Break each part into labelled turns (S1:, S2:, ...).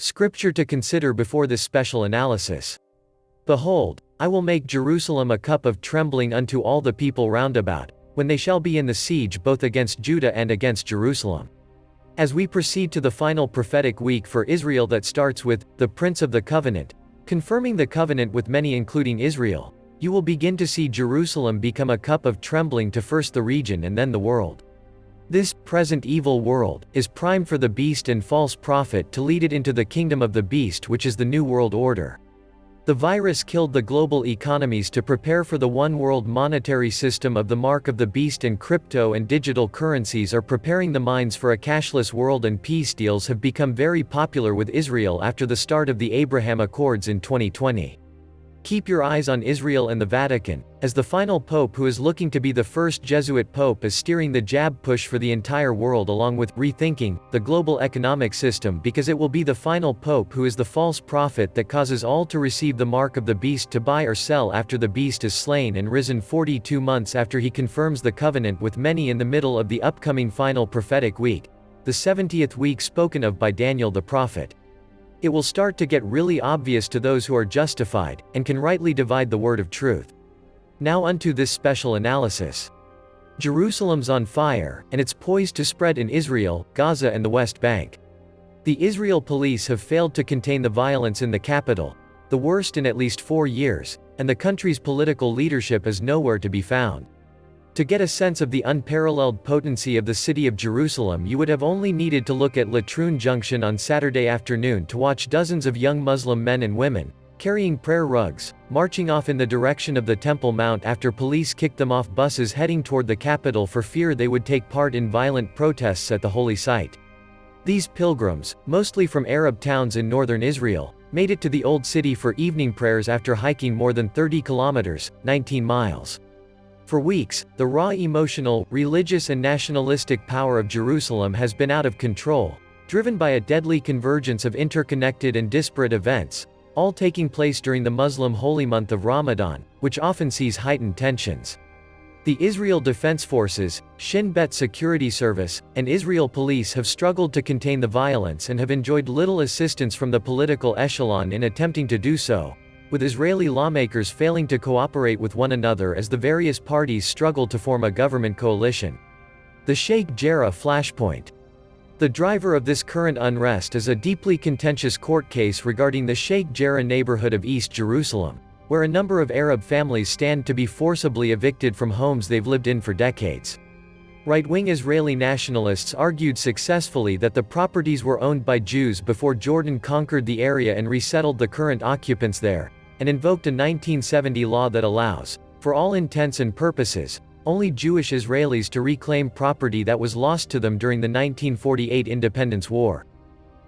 S1: Scripture to consider before this special analysis. Behold, I will make Jerusalem a cup of trembling unto all the people round about, when they shall be in the siege both against Judah and against Jerusalem. As we proceed to the final prophetic week for Israel that starts with, the Prince of the Covenant, confirming the covenant with many including Israel, you will begin to see Jerusalem become a cup of trembling to first the region and then the world. This present evil world is primed for the beast and false prophet to lead it into the kingdom of the beast, which is the New World Order. The virus killed the global economies to prepare for the one world monetary system of the mark of the beast, and crypto and digital currencies are preparing the minds for a cashless world, and peace deals have become very popular with Israel after the start of the Abraham Accords in 2020. Keep your eyes on Israel and the Vatican, as the final pope, who is looking to be the first Jesuit pope, is steering the jab push for the entire world, along with rethinking the global economic system, because it will be the final pope who is the false prophet that causes all to receive the mark of the beast, to buy or sell after the beast is slain and risen 42 months after he confirms the covenant with many in the middle of the upcoming final prophetic week, the 70th week spoken of by Daniel the prophet. It will start to get really obvious to those who are justified, and can rightly divide the word of truth. Now unto this special analysis. Jerusalem's on fire, and it's poised to spread in Israel, Gaza and the West Bank. The Israel police have failed to contain the violence in the capital, the worst in at least 4 years, and the country's political leadership is nowhere to be found. To get a sense of the unparalleled potency of the city of Jerusalem, you would have only needed to look at Latrun Junction on Saturday afternoon to watch dozens of young Muslim men and women, carrying prayer rugs, marching off in the direction of the Temple Mount after police kicked them off buses heading toward the capital for fear they would take part in violent protests at the holy site. These pilgrims, mostly from Arab towns in northern Israel, made it to the Old City for evening prayers after hiking more than 30 kilometers, 19 miles. For weeks, the raw emotional, religious and nationalistic power of Jerusalem has been out of control, driven by a deadly convergence of interconnected and disparate events, all taking place during the Muslim holy month of Ramadan, which often sees heightened tensions. The Israel Defense Forces, Shin Bet Security Service, and Israel Police have struggled to contain the violence and have enjoyed little assistance from the political echelon in attempting to do so, with Israeli lawmakers failing to cooperate with one another as the various parties struggle to form a government coalition. The Sheikh Jarrah Flashpoint. The driver of this current unrest is a deeply contentious court case regarding the Sheikh Jarrah neighborhood of East Jerusalem, where a number of Arab families stand to be forcibly evicted from homes they've lived in for decades. Right-wing Israeli nationalists argued successfully that the properties were owned by Jews before Jordan conquered the area and resettled the current occupants there, and invoked a 1970 law that allows, for all intents and purposes, only Jewish Israelis to reclaim property that was lost to them during the 1948 Independence War.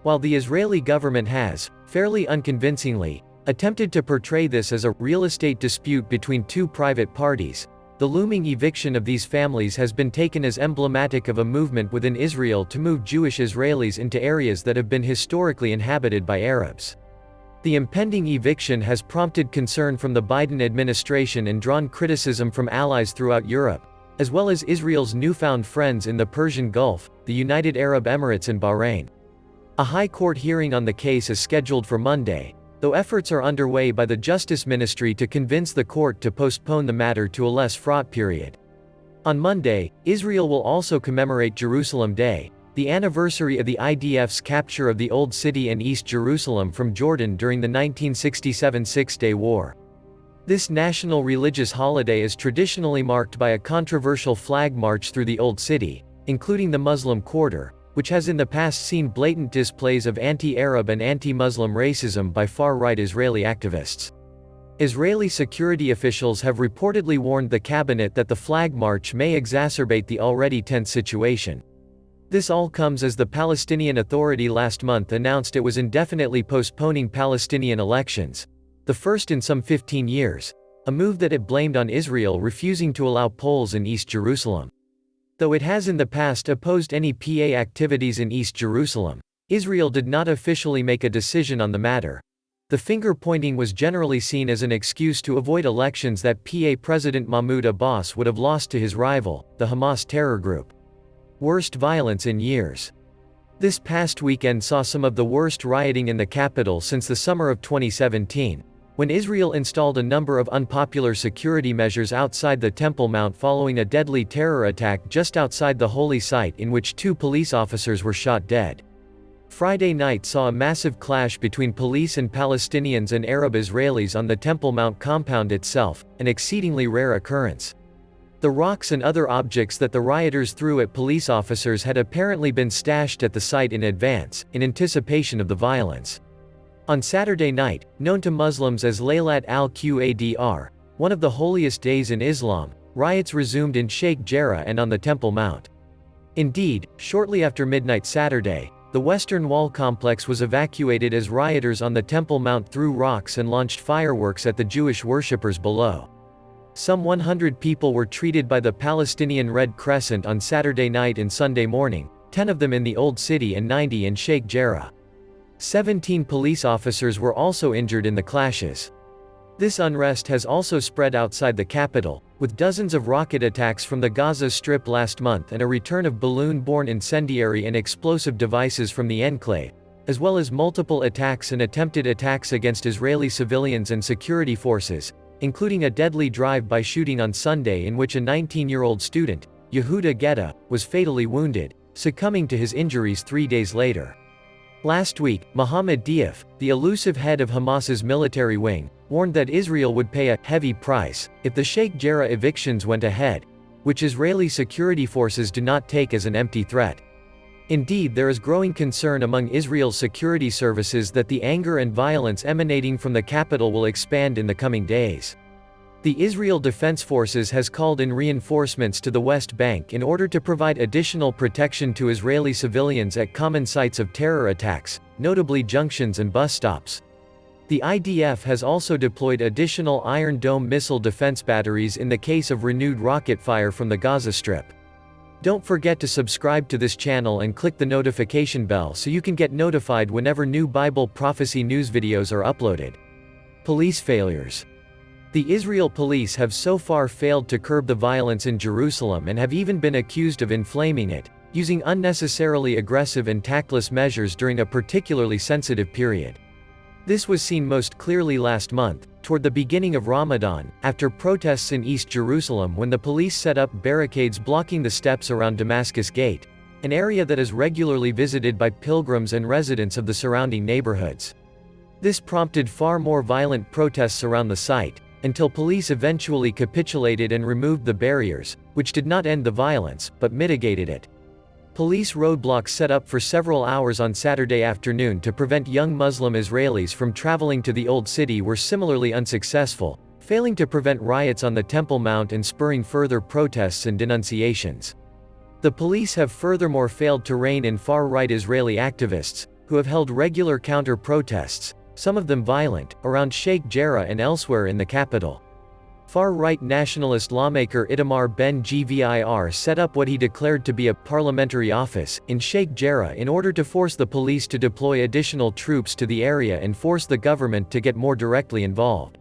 S1: While the Israeli government has, fairly unconvincingly, attempted to portray this as a real estate dispute between two private parties, the looming eviction of these families has been taken as emblematic of a movement within Israel to move Jewish Israelis into areas that have been historically inhabited by Arabs. The impending eviction has prompted concern from the Biden administration and drawn criticism from allies throughout Europe, as well as Israel's newfound friends in the Persian Gulf, the United Arab Emirates and Bahrain. A high court hearing on the case is scheduled for Monday, though efforts are underway by the Justice Ministry to convince the court to postpone the matter to a less fraught period. On Monday, Israel will also commemorate Jerusalem Day, the anniversary of the IDF's capture of the Old City and East Jerusalem from Jordan during the 1967 Six-Day War. This national religious holiday is traditionally marked by a controversial flag march through the Old City, including the Muslim Quarter, which has in the past seen blatant displays of anti-Arab and anti-Muslim racism by far-right Israeli activists. Israeli security officials have reportedly warned the cabinet that the flag march may exacerbate the already tense situation. This all comes as the Palestinian Authority last month announced it was indefinitely postponing Palestinian elections, the first in some 15 years, a move that it blamed on Israel refusing to allow polls in East Jerusalem. Though it has in the past opposed any PA activities in East Jerusalem, Israel did not officially make a decision on the matter. The finger-pointing was generally seen as an excuse to avoid elections that PA President Mahmoud Abbas would have lost to his rival, the Hamas terror group. Worst violence in years. This past weekend saw some of the worst rioting in the capital since the summer of 2017, when Israel installed a number of unpopular security measures outside the Temple Mount following a deadly terror attack just outside the holy site in which 2 police officers were shot dead. Friday night saw a massive clash between police and Palestinians and Arab Israelis on the Temple Mount compound itself, an exceedingly rare occurrence. The rocks and other objects that the rioters threw at police officers had apparently been stashed at the site in advance, in anticipation of the violence. On Saturday night, known to Muslims as Laylat al-Qadr, one of the holiest days in Islam, riots resumed in Sheikh Jarrah and on the Temple Mount. Indeed, shortly after midnight Saturday, the Western Wall complex was evacuated as rioters on the Temple Mount threw rocks and launched fireworks at the Jewish worshippers below. Some 100 people were treated by the Palestinian Red Crescent on Saturday night and Sunday morning, 10 of them in the Old City and 90 in Sheikh Jarrah. 17 police officers were also injured in the clashes. This unrest has also spread outside the capital, with dozens of rocket attacks from the Gaza Strip last month and a return of balloon-borne incendiary and explosive devices from the enclave, as well as multiple attacks and attempted attacks against Israeli civilians and security forces, including a deadly drive-by shooting on Sunday in which a 19-year-old student, Yehuda Geda, was fatally wounded, succumbing to his injuries 3 days later. Last week, Mohammed Diaf, the elusive head of Hamas's military wing, warned that Israel would pay a heavy price if the Sheikh Jarrah evictions went ahead, which Israeli security forces do not take as an empty threat. Indeed, there is growing concern among Israel's security services that the anger and violence emanating from the capital will expand in the coming days. The Israel Defense Forces has called in reinforcements to the West Bank in order to provide additional protection to Israeli civilians at common sites of terror attacks, notably junctions and bus stops. The IDF has also deployed additional Iron Dome missile defense batteries in the case of renewed rocket fire from the Gaza Strip. Don't forget to subscribe to this channel and click the notification bell so you can get notified whenever new Bible prophecy news videos are uploaded. Police failures. The Israel police have so far failed to curb the violence in Jerusalem and have even been accused of inflaming it, using unnecessarily aggressive and tactless measures during a particularly sensitive period. This was seen most clearly last month, toward the beginning of Ramadan, after protests in East Jerusalem when the police set up barricades blocking the steps around Damascus Gate, an area that is regularly visited by pilgrims and residents of the surrounding neighborhoods. This prompted far more violent protests around the site, until police eventually capitulated and removed the barriers, which did not end the violence, but mitigated it. Police roadblocks set up for several hours on Saturday afternoon to prevent young Muslim Israelis from traveling to the Old City were similarly unsuccessful, failing to prevent riots on the Temple Mount and spurring further protests and denunciations. The police have furthermore failed to rein in far-right Israeli activists, who have held regular counter-protests, some of them violent, around Sheikh Jarrah and elsewhere in the capital. Far-right nationalist lawmaker Itamar Ben-Gvir set up what he declared to be a parliamentary office in Sheikh Jarrah in order to force the police to deploy additional troops to the area and force the government to get more directly involved.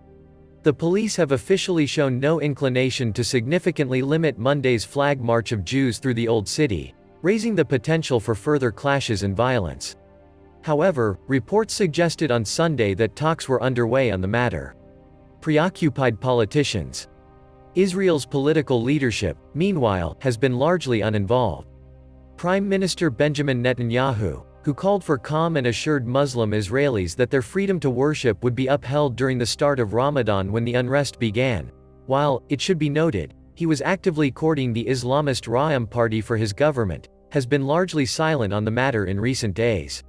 S1: The police have officially shown no inclination to significantly limit Monday's flag march of Jews through the Old City, raising the potential for further clashes and violence. However, reports suggested on Sunday that talks were underway on the matter. Preoccupied politicians. Israel's political leadership, meanwhile, has been largely uninvolved. Prime Minister Benjamin Netanyahu, who called for calm and assured Muslim Israelis that their freedom to worship would be upheld during the start of Ramadan when the unrest began, while, it should be noted, he was actively courting the Islamist Ra'am party for his government, has been largely silent on the matter in recent days.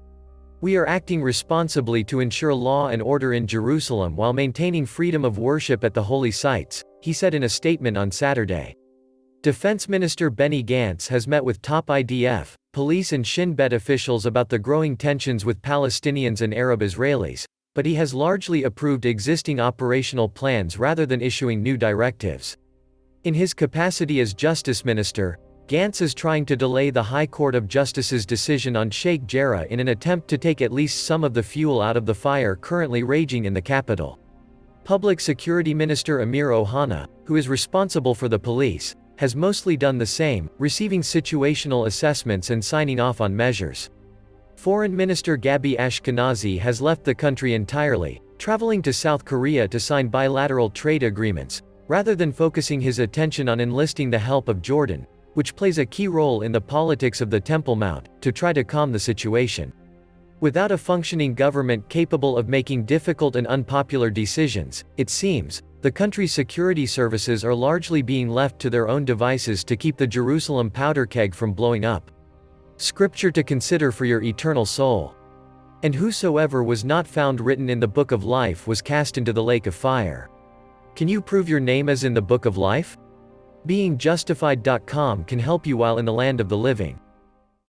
S1: We are acting responsibly to ensure law and order in Jerusalem while maintaining freedom of worship at the holy sites, he said in a statement on Saturday. Defense Minister Benny Gantz has met with top IDF, police and Shin Bet officials about the growing tensions with Palestinians and Arab Israelis, but he has largely approved existing operational plans rather than issuing new directives. In his capacity as Justice Minister, Gantz is trying to delay the High Court of Justice's decision on Sheikh Jarrah in an attempt to take at least some of the fuel out of the fire currently raging in the capital. Public Security Minister Amir Ohana, who is responsible for the police, has mostly done the same, receiving situational assessments and signing off on measures. Foreign Minister Gabi Ashkenazi has left the country entirely, traveling to South Korea to sign bilateral trade agreements, rather than focusing his attention on enlisting the help of Jordan, which plays a key role in the politics of the Temple Mount, to try to calm the situation. Without a functioning government capable of making difficult and unpopular decisions, it seems, the country's security services are largely being left to their own devices to keep the Jerusalem powder keg from blowing up. Scripture to consider for your eternal soul. And whosoever was not found written in the book of life was cast into the lake of fire. Can you prove your name is in the book of life? BeingJustified.com can help you while in the land of the living.